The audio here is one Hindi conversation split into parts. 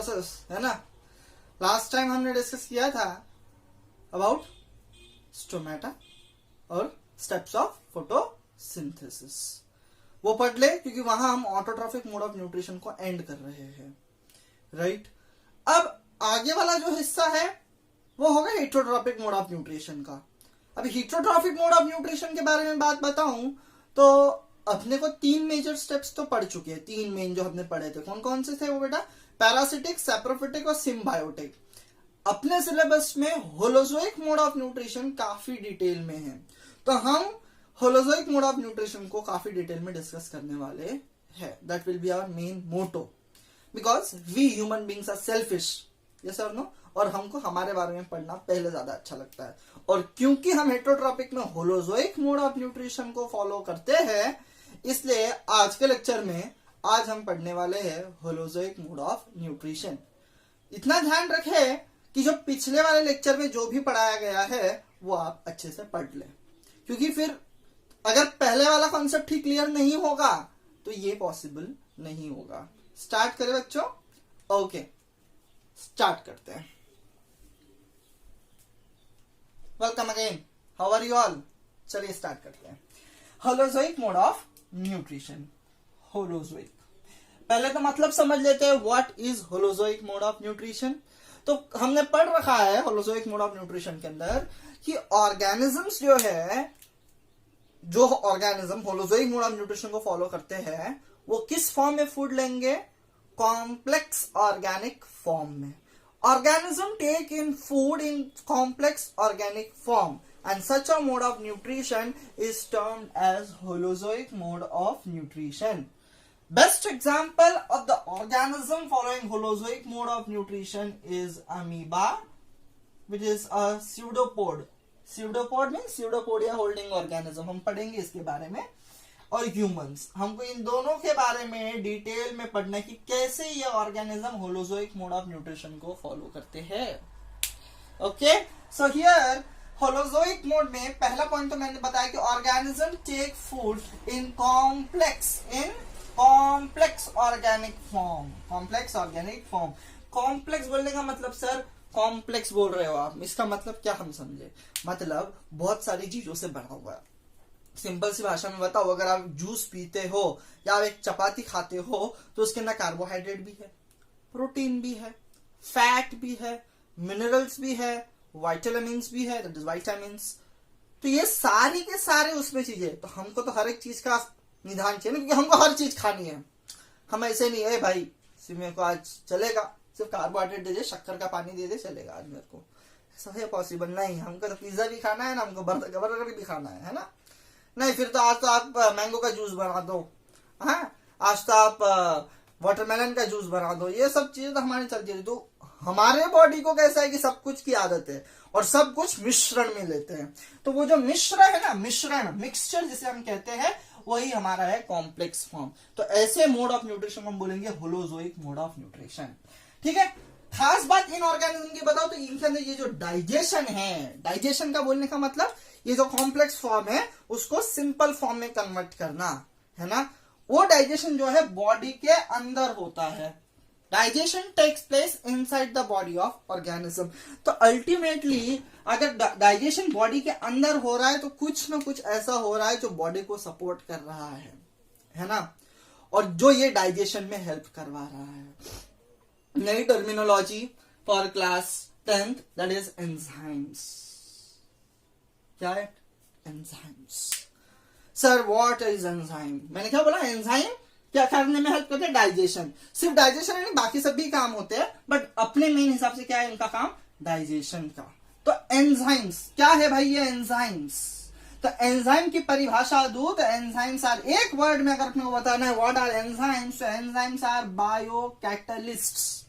प्रोसेस, है ना। लास्ट टाइम हमने डिस्कस किया था अबाउट स्टोमेटा और स्टेप्स ऑफ फोटोसिंथेसिस, वो पढ़ ले क्योंकि वहां हम ऑटोट्रॉफिक मोड ऑफ न्यूट्रिशन को एंड कर रहे हैं, राइट। अब आगे वाला जो हिस्सा है वो होगा हेटरोट्रॉपिक मोड ऑफ न्यूट्रिशन का। अब हेटरोट्रॉपिक मोड ऑफ न्यूट्रिशन के बारे में बात बताऊं तो अपने को 3 मेजर स्टेप्स तो पढ़ चुके हैं, 3 मेन जो हमने पढ़े थे। कौन कौन से थे वो बेटा? पैरासिटिक, सैप्रोफिटिक और सिम्बायोटिक। अपने सिलेबस में होलोजोइक मोड ऑफ न्यूट्रिशन काफी डिटेल में है, तो हम होलोजोइक मोड ऑफ न्यूट्रिशन को काफी डिटेल में डिस्कस करने वाले हैं। That will be our main motto, because we human beings are selfish, yes और नो, और हमको हमारे बारे में पढ़ना पहले ज्यादा अच्छा लगता है। और क्योंकि हम हेटरोट्रॉपिक में होलोजोइक मोड ऑफ न्यूट्रिशन को फॉलो करते हैं, इसलिए आज के लेक्चर में आज हम पढ़ने वाले हैं होलोजोइक मोड ऑफ न्यूट्रिशन। इतना ध्यान रखें कि जो पिछले वाले लेक्चर में जो भी पढ़ाया गया है वो आप अच्छे से पढ़ लें, क्योंकि फिर अगर पहले वाला कॉन्सेप्ट ही क्लियर नहीं होगा तो ये पॉसिबल नहीं होगा। स्टार्ट करें बच्चों? ओके, स्टार्ट करते हैं। Welcome again, how are you all? चलिए स्टार्ट करते हैं। Holozoic mode of nutrition. Holozoic, पहले तो मतलब समझ लेते हैं what is holozoic mode of nutrition. तो हमने पढ़ रखा है होलोजोइक मोड ऑफ न्यूट्रिशन के अंदर कि ऑर्गेनिजम्स जो है, जो organism holozoic mode of nutrition को फॉलो करते हैं, वो किस फॉर्म में फूड लेंगे? कॉम्प्लेक्स ऑर्गेनिक फॉर्म में। Organism take in food in complex organic form, and such a mode of nutrition is termed as holozoic mode of nutrition. Best example of the organism following holozoic mode of nutrition is amoeba, which is a pseudopod. Pseudopod means pseudopodia holding organism, हम पढ़ेंगे इसके बारे में। और ह्यूमंस, हमको इन दोनों के बारे में डिटेल में पढ़ना है कि कैसे ये organism holozoic mode of nutrition को फॉलो करते हैं। Okay, so here holozoic mode में पहला पॉइंट तो मैंने बताया कि organism take food in complex organic form. Complex organic form, complex बोलने का मतलब सर कॉम्प्लेक्स बोल रहे हो आप, इसका मतलब क्या हम समझे? मतलब बहुत सारी चीजों से बना हुआ है। सिंपल सी भाषा में बताओ, अगर आप जूस पीते हो या आप एक चपाती खाते हो तो उसके अंदर कार्बोहाइड्रेट भी है, प्रोटीन भी है, फैट भी है, मिनरल्स भी है, विटामिन्स भी है, दैट इज विटामिन्स। तो ये सारी के सारे उसमें चीजें, तो हमको तो हर एक चीज का निदान चाहिए ना, क्योंकि हमको हर चीज खानी है। हम ऐसे नहीं है भाई सिर्फ मेरे को आज चलेगा, सिर्फ कार्बोहाइड्रेट दे दे, शक्कर का पानी दे दे, चलेगा आज मेरे को, ऐसा है पॉसिबल नहीं। हमको तो पिज्जा भी खाना है ना, हमको बर्गर भी खाना है ना। नहीं, फिर तो आज तो आप मैंगो का जूस बना दो, हाँ, आज तो आप वाटरमेलन का जूस बना दो, ये सब चीजें तो हमारी चलती है। तो हमारे बॉडी को कैसा है कि सब कुछ की आदत है और सब कुछ मिश्रण में लेते हैं। तो वो जो मिश्र है ना, मिश्रण, मिक्सचर जिसे हम कहते हैं, वही हमारा है कॉम्प्लेक्स फॉर्म। तो ऐसे मोड ऑफ न्यूट्रिशन हम बोलेंगे होलोजोइक मोड ऑफ न्यूट्रिशन। ठीक है, खास बात इन ऑर्गेनिज्म की बताओ तो इनके अंदर ये जो डाइजेशन है, डाइजेशन का बोलने का मतलब ये जो कॉम्प्लेक्स फॉर्म है उसको सिंपल फॉर्म में कन्वर्ट करना, है ना। वो डाइजेशन जो है बॉडी के अंदर होता है। Digestion takes place inside the body of organism. तो अल्टीमेटली अगर डाइजेशन बॉडी के अंदर हो रहा है तो कुछ ना कुछ ऐसा हो रहा है जो बॉडी को सपोर्ट कर रहा है ना, और जो ये डाइजेशन में हेल्प करवा रहा है। नई terminology for class 10th, that is enzymes. क्या है? Enzymes. Sir what is enzyme? मैंने क्या बोला? एंजाइम क्या करने में हेल्प करते हैं? डाइजेशन। सिर्फ डाइजेशन नहीं, बाकी सब भी काम होते हैं, बट अपने मेन हिसाब से क्या है इनका काम? डाइजेशन का। तो एंजाइम्स क्या है भाई? ये एंजाइम्स, तो एंजाइम की परिभाषा दो तो एंजाइम्स आर, एक वर्ड में अगर अपने को बताना है व्हाट आर एंजाइम्स, तो enzymes are bio catalysts.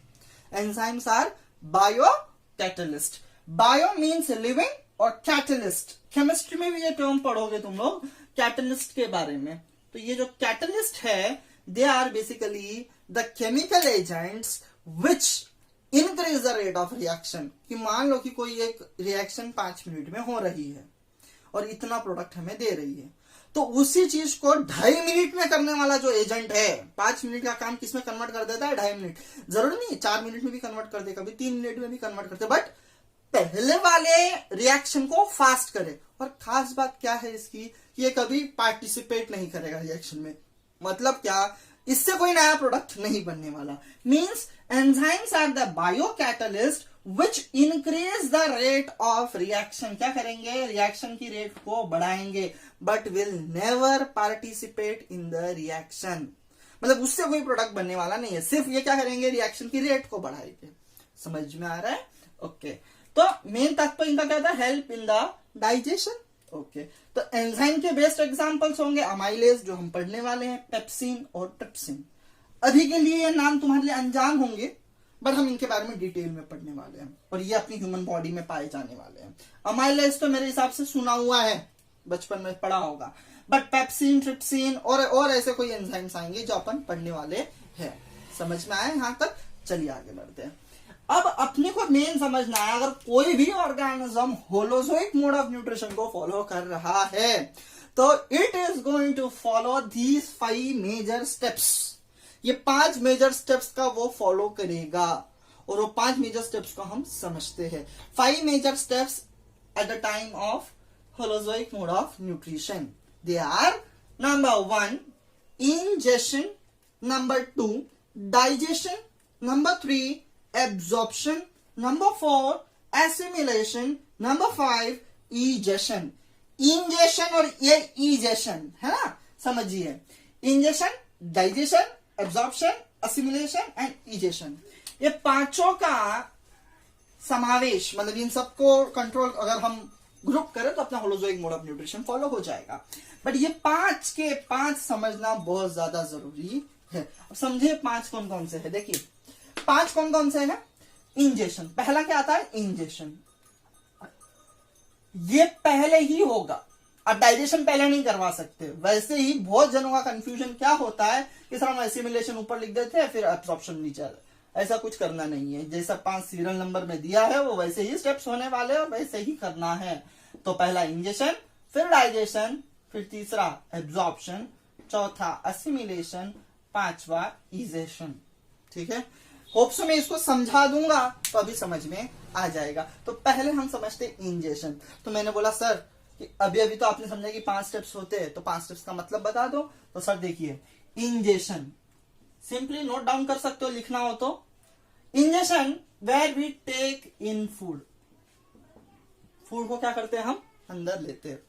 Enzymes are bio catalyst. Bio means living और कैटलिस्ट, केमिस्ट्री में भी ये टर्म पढ़ोगे तुम लोग कैटलिस्ट के बारे में। तो ये जो कैटलिस्ट है, they are basically the chemical agents which increase the rate of reaction. कि मान लो कि कोई एक रिएक्शन 5 मिनट में हो रही है और इतना प्रोडक्ट हमें दे रही है, तो उसी चीज को 2.5 मिनट में करने वाला जो एजेंट है 5 मिनट का काम किसमें कन्वर्ट कर देता है 2.5 मिनट। जरूरी नहीं 4 मिनट में भी कन्वर्ट कर दे, कभी 3 मिनट में भी कन्वर्ट करते, बट पहले वाले रिएक्शन को फास्ट करे। और खास बात क्या है इसकी, ये कभी पार्टिसिपेट नहीं करेगा रिएक्शन में। मतलब क्या, इससे कोई नया प्रोडक्ट नहीं बनने वाला। Means enzymes are the bio catalyst which increase the rate of reaction. क्या करेंगे, रिएक्शन की रेट को बढ़ाएंगे, but will never participate in the reaction. मतलब उससे कोई प्रोडक्ट बनने वाला नहीं है, सिर्फ ये क्या करेंगे, रिएक्शन की रेट को बढ़ाएंगे। समझ में आ रहा है? ओके तो मेन तात्पर्य इनका क्या था, help in the digestion. Okay तो एंजाइम के बेस्ट एग्जांपल्स होंगे अमाइलेज जो हम पढ़ने वाले हैं, पेप्सिन और ट्रिप्सिन। अभी के लिए ये नाम तुम्हारे लिए अनजान होंगे, बट हम इनके बारे में डिटेल में पढ़ने वाले हैं और ये अपनी ह्यूमन बॉडी में पाए जाने वाले हैं। अमाइलेज तो मेरे हिसाब से सुना हुआ है, बचपन में पढ़ा होगा, बट पेप्सिन, ट्रिप्सिन और ऐसे कोई एंजाइम्स आएंगे जो अपन पढ़ने वाले हैं। समझ में आए यहां तक? चलिए आगे बढ़ते हैं। अब अपने को मेन समझना है, अगर कोई भी organism holozoic mode of nutrition को फॉलो कर रहा है तो it is going to follow these 5 major steps. ये 5 मेजर स्टेप्स का वो फॉलो करेगा और वो 5 मेजर स्टेप्स को हम समझते हैं। 5 major steps at the time of holozoic mode of nutrition. They are number 1 ingestion, number 2 digestion, number 3 absorption, number 4 assimilation, number 5 egestion। Ingestion और ये इजेशन है ना, समझिए। Ingestion, digestion, absorption, assimilation and egestion, ये पांचों का समावेश, मतलब इन सबको कंट्रोल अगर हम ग्रुप करें तो अपना holozoic mode of nutrition follow हो जाएगा। बट ये 5 के 5 समझना बहुत ज्यादा जरूरी है। अब समझिए 5 कौन कौन से है। देखिए 5 कौन कौन से है। इंजेशन, पहला क्या आता है, इंजेशन। ये पहले ही होगा, अब डाइजेशन पहले नहीं करवा सकते। वैसे ही बहुत जनों का कंफ्यूजन क्या होता है कि सर हम एसिमिलेशन ऊपर लिख देते हैं फिर एब्जॉर्प्शन नीचे। ऐसा कुछ करना नहीं है, जैसा 5 सीरियल नंबर में दिया है वो वैसे ही स्टेप्स होने वाले और वैसे ही करना है। तो पहला इंजेशन, फिर डाइजेशन, फिर तीसरा एब्जॉर्प्शन, चौथा असिमिलेशन, पांचवा इजेशन। ठीक है, होप्स मैं इसको समझा दूंगा तो अभी समझ में आ जाएगा। तो पहले हम समझते इंजेशन। तो मैंने बोला सर कि अभी तो आपने समझा कि 5 स्टेप्स होते हैं, तो 5 स्टेप्स का मतलब बता दो। तो सर देखिए इंजेशन सिंपली नोट डाउन कर सकते हो, लिखना हो तो। Ingestion where we take in food, food को क्या करते हैं हम अंदर लेते हैं।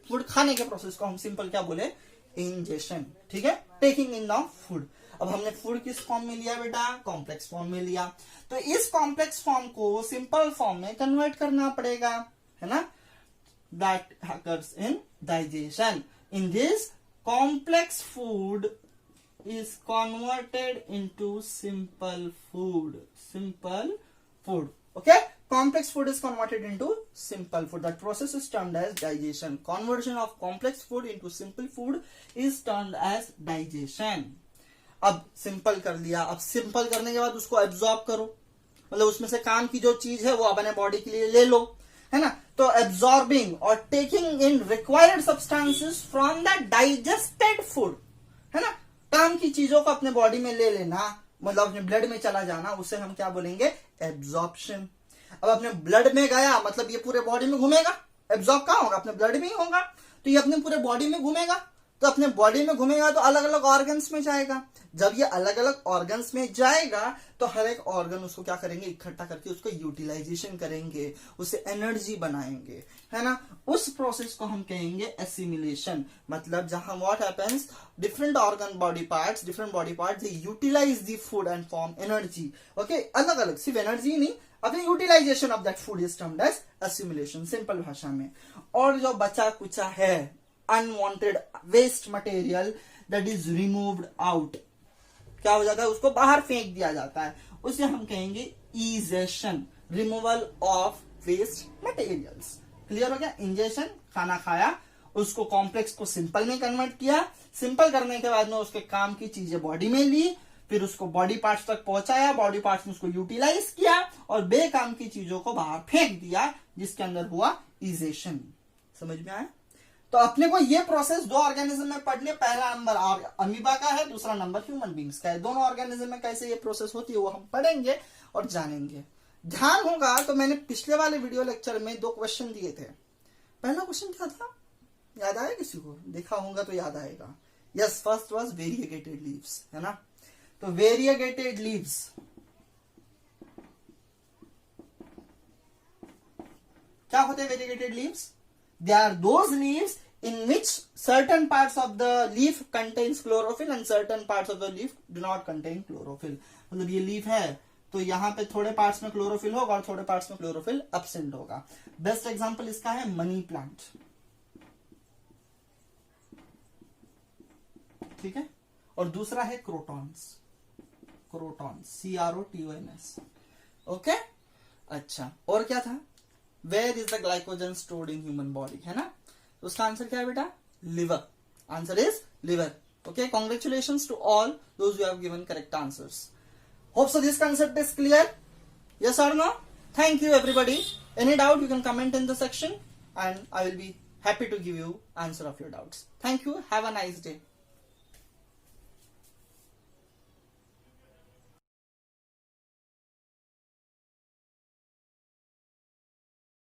फूड खाने के प्रोसेस को हम सिंपल क्या बोले, इंजेशन। ठीक है, टेकिंग इन ऑफ फूड। अब हमने फूड किस फॉर्म में लिया बेटा, कॉम्प्लेक्स फॉर्म में लिया। तो इस कॉम्प्लेक्स फॉर्म को सिंपल फॉर्म में कन्वर्ट करना पड़ेगा, है ना। That hackers in digestion. In this complex food is converted into simple food. Simple food. Okay? Complex food is converted into simple food. That process is termed as digestion. Conversion of complex food into simple food is termed as digestion. अब सिंपल कर लिया, अब सिंपल करने के बाद उसको एब्जॉर्ब करो, मतलब उसमें से काम की जो चीज है वो अपने बॉडी के लिए ले लो, है ना। तो एब्जॉर्बिंग और taking in required substances from the digested food, है ना। काम की चीजों को अपने बॉडी में ले लेना, मतलब अपने ब्लड में चला जाना, उसे हम क्या बोलेंगे, एब्जॉर्प्शन। अब अपने ब्लड में गया मतलब ये पूरे बॉडी में घूमेगा। एब्जॉर्ब कहां होगा, अपने ब्लड में ही होगा। तो ये अपने पूरे बॉडी में घूमेगा, तो अपने बॉडी में घूमेगा तो अलग अलग ऑर्गन्स में जाएगा। जब ये अलग अलग ऑर्गन्स में जाएगा तो हर एक ऑर्गन उसको क्या करेंगे, इकट्ठा करके उसको यूटिलाइजेशन करेंगे, उससे एनर्जी बनाएंगे, है ना। उस प्रोसेस को हम कहेंगे एसिमिलेशन। मतलब जहां what happens, different organ body parts, different body parts they utilize the food and form energy. Okay, अलग अलग, सिर्फ एनर्जी नहीं, अभी utilization of that food is termed as assimilation, simple भाषा में। और जो बचा कुचा है unwanted waste material, that is removed out, क्या हो जाता है, उसको बाहर फेंक दिया जाता है, उसे हम कहेंगे egestion, removal of waste materials. Clear हो गया। इंजेशन, खाना खाया, उसको कॉम्प्लेक्स को सिंपल में कन्वर्ट किया, सिंपल करने के बाद में उसके काम की चीजें बॉडी में ली, फिर उसको बॉडी पार्ट्स तक पहुंचाया, बॉडी पार्ट्स ने उसको यूटिलाइज किया और बेकाम की चीजों को बाहर फेंक दिया, जिसके अंदर हुआ इजेशन। समझ में आया। तो अपने को ये प्रोसेस दो ऑर्गेनिज्म में पढ़नी है। पहला नंबर अमीबा का है, दूसरा नंबर ह्यूमन बींग्स का है। दोनों ऑर्गेनिज्म में कैसे ये प्रोसेस होती है वो हम पढ़ेंगे और जानेंगे। ध्यान होगा तो मैंने पिछले वाले वीडियो लेक्चर में 2 क्वेश्चन दिए थे। पहला क्वेश्चन क्या था, याद आया किसी को? देखा होगा तो याद आएगा। यस, फर्स्ट वाज वेरिएगेटेड लीव्स, है ना। तो वेरिएगेटेड लीव्स क्या होते हैं? वेरिएगेटेड leaves, they are those leaves in which certain parts of the leaf contains chlorophyll and certain parts of the leaf do not contain chlorophyll। मतलब ये लीफ है तो यहाँ पे थोड़े पार्ट्स में क्लोरोफिल होगा और थोड़े पार्ट्स में क्लोरोफिल एब्सेंट होगा। बेस्ट एग्जांपल इसका है मनी प्लांट, ठीक है। और दूसरा है क्रोटॉन्स, CROTONS, ओके। अच्छा, और क्या था? Where is the glycogen stored in human body, है ना। तो उसका आंसर क्या है बेटा? Liver. Answer is liver. Okay, congratulations to all those who have given correct answers. Hope so this concept is clear. Yes or no? Thank you everybody. Any doubt you can comment in the section and I will be happy to give you answer of your doubts. Thank you. Have a nice day.